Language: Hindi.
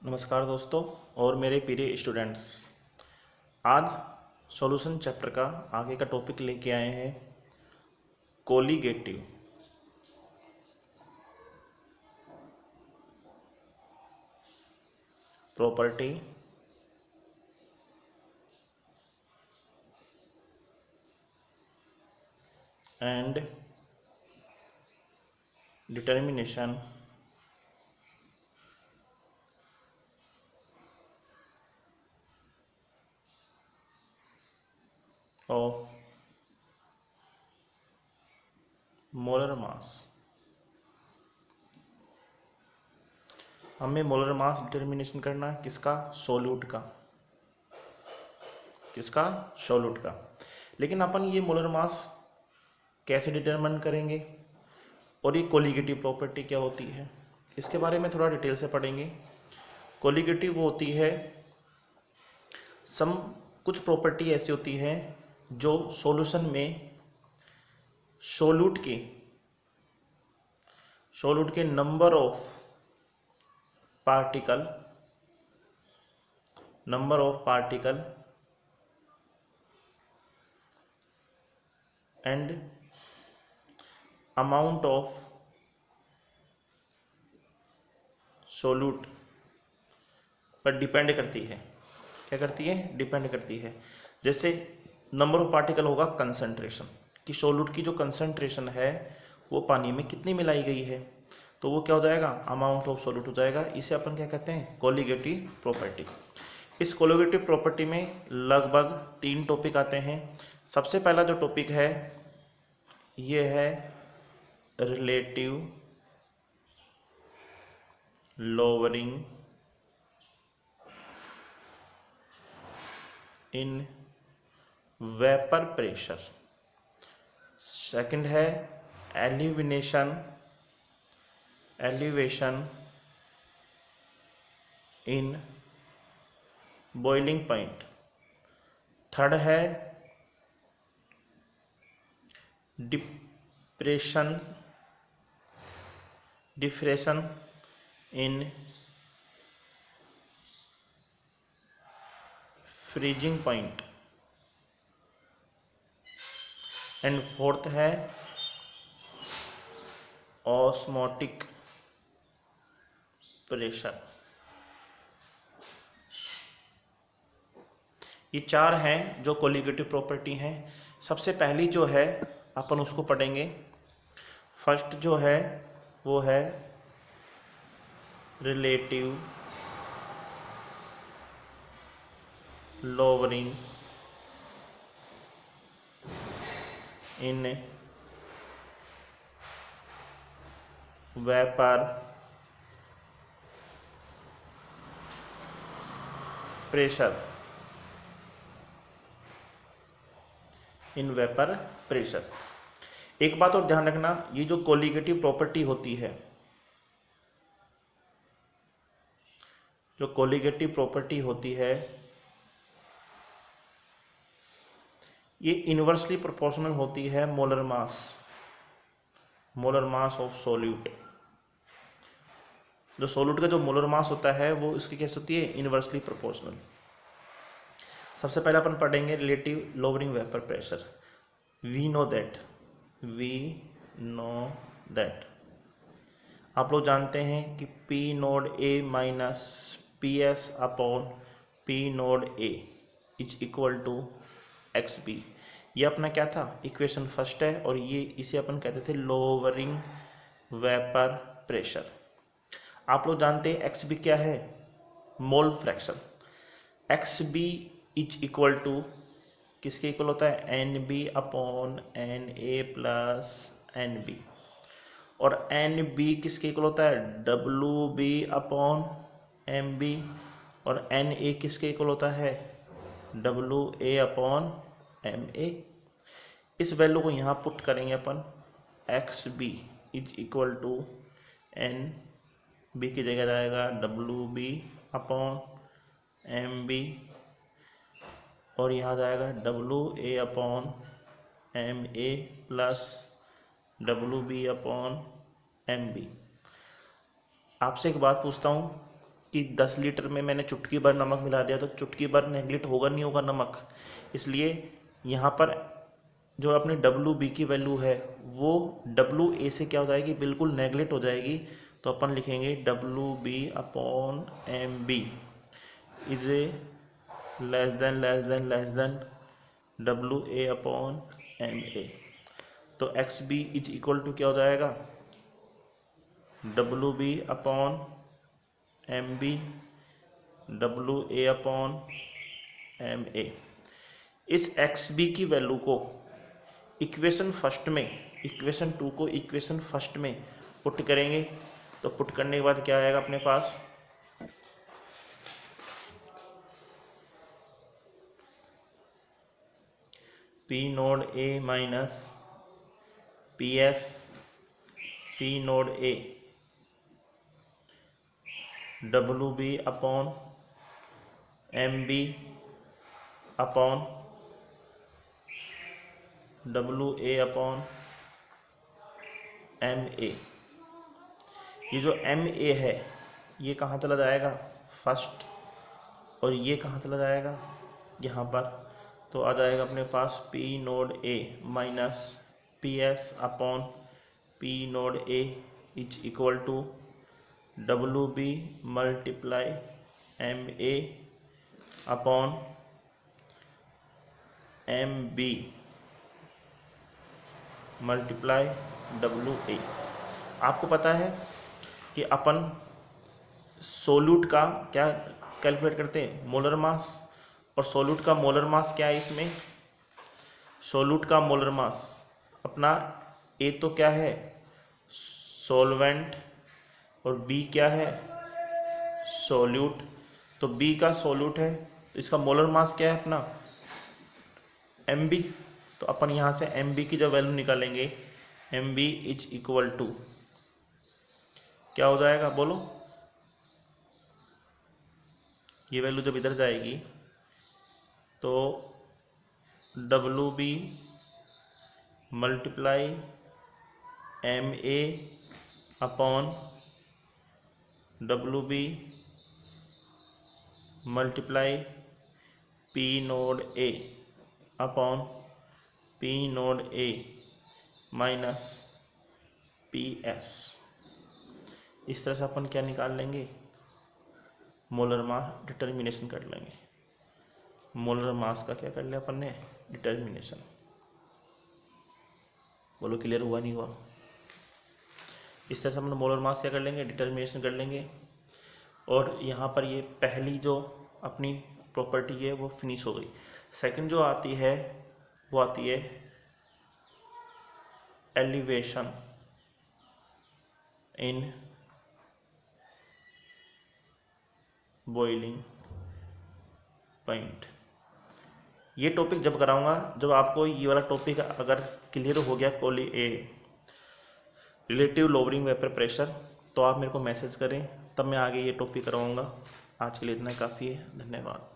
नमस्कार दोस्तों और मेरे प्रिय स्टूडेंट्स। आज सॉल्यूशन चैप्टर का आगे का टॉपिक लेके आए हैं colligative property and determination of molar mass. हमें मोलर मास डिटर्मिनेशन करना है किसका? सॉल्यूट का। किसका? सॉल्यूट का। लेकिन अपन ये मोलर मास कैसे डिटरमिन करेंगे और ये कोलिगेटिव प्रॉपर्टी क्या होती है इसके बारे में थोड़ा डिटेल से पढ़ेंगे। कोलिगेटिव वो होती है कुछ प्रॉपर्टी ऐसी होती है जो सॉल्यूशन में सॉल्यूट के number of particle and amount of solute पर डिपेंड करती है। क्या करती है? डिपेंड करती है। जैसे नंबर ऑफ पार्टिकल होगा कंसंट्रेशन, कि सॉल्यूट की जो कंसंट्रेशन है वो पानी में कितनी मिलाई गई है, तो वो क्या हो जाएगा? अमाउंट ऑफ सॉल्यूट हो जाएगा। इसे अपन क्या कहते हैं? Colligative property. इस कोलिगेटिव प्रॉपर्टी में लगभग 3 टॉपिक आते हैं। सबसे पहला जो टॉपिक है ये है relative lowering in vapour pressure. Second है elevation in boiling point. Third है depression in freezing point. And fourth है ऑस्मोटिक प्रेशर। ये 4 हैं जो कोलिगेटिव प्रॉपर्टी हैं। सबसे पहली जो है अपन उसको पढ़ेंगे। फर्स्ट जो है वो है relative lowering in vapour pressure. एक बात और ध्यान रखना, ये जो कोलिगेटिव प्रॉपर्टी होती है, ये इनवर्सली प्रोपोर्शनल होती है मोलर मास ऑफ सॉल्यूट। जो सॉल्यूट का जो मोलर मास होता है वो इसकी कैसे होती है? Inversely proportional. सबसे पहले अपन पढ़ेंगे relative lowering vapour pressure. We know that आप लोग जानते हैं कि P nought A minus PS upon P nought A is equal to XB। ये अपना क्या था? इक्वेशन फर्स्ट है और ये इसे अपन कहते थे लोअरिंग वेपर प्रेशर। आप लोग जानते हैं XB क्या है? Mole fraction. XB is equal to किसके इक्वल होता है? NB upon NA plus NB। और NB किसके इक्वल होता है? WB upon MB। और NA किसके इक्वल होता है? WA upon MA। इस वैल्यू को यहाँ पुट करेंगे अपन। XB is equal to NB की जगह जाएगा WB अपॉन MB और यहाँ जाएगा WA upon MA plus WB upon MB। आपसे एक बात पूछता हूँ कि 10 लीटर में मैंने चुटकी भर नमक मिला दिया तो चुटकी भर नेगलेक्ट होगा नहीं होगा नमक, इसलिए यहाँ पर जो अपनी WB की वैल्यू है वो WA से क्या हो जाएगी, बिल्कुल नेगलेक्ट हो जाएगी। तो अपन लिखेंगे WB upon MB is a less than WA upon MA। तो XB इज इक्वल टू क्या हो जाएगा, WB upon MB WA upon MA। इस XB की वैल्यू को इक्वेशन फर्स्ट में, इक्वेशन 2 को इक्वेशन फर्स्ट में पुट करेंगे। तो पुट करने के बाद क्या आएगा अपने पास, P nought A minus PS P nought A WB upon MB upon WA upon MA। ये जो MA है ये कहाँ चला जाएगा, फर्स्ट, और ये कहाँ चला जाएगा, यहाँ पर। तो आ जाएगा अपने पास P nought A minus PS upon P nought A is equal to WB multiply MA upon MB multiply WA। आपको पता है कि अपन सोल्यूट का क्या कैलकुलेट करते हैं, मोलर मास, और सोल्यूट का मोलर मास क्या है इसमें, सोल्यूट का मोलर मास अपना A तो क्या है सोलवेंट और B क्या है सोल्यूट। तो B का सोल्यूट है तो इसका मोलर मास क्या है अपना MB। तो अपन यहाँ से MB की जो वैल्यू निकालेंगे MB इज इक्वल टू क्या हो जाएगा बोलो, ये वैल्यू जब इधर जाएगी तो WB multiply MA upon WB multiply P nought A upon P nought A minus PS। इस तरह से अपन क्या निकाल लेंगे, मोलर मास डिटर्मिनेशन कर लेंगे। मोलर मास का क्या कर लिया अपन ने, डिटर्मिनेशन। बोलो क्लियर हुआ नहीं हुआ। इस तरह से अपन मोलर मास क्या कर लेंगे, डिटर्मिनेशन कर लेंगे। और यहाँ पर ये पहली जो अपनी प्रॉपर्टी है वो फिनिश हो गई। सेकंड जो आती है वो आती है एलिवेशन इन बॉइलिंग पॉइंट। ये टॉपिक जब कराऊंगा जब आपको ये वाला टॉपिक अगर क्लियर हो गया रिलेटिव लोअरिंग वेपर प्रेशर, तो आप मेरे को मैसेज करें, तब मैं आगे ये टॉपिक कराऊंगा। आज के लिए इतना काफ़ी है, धन्यवाद।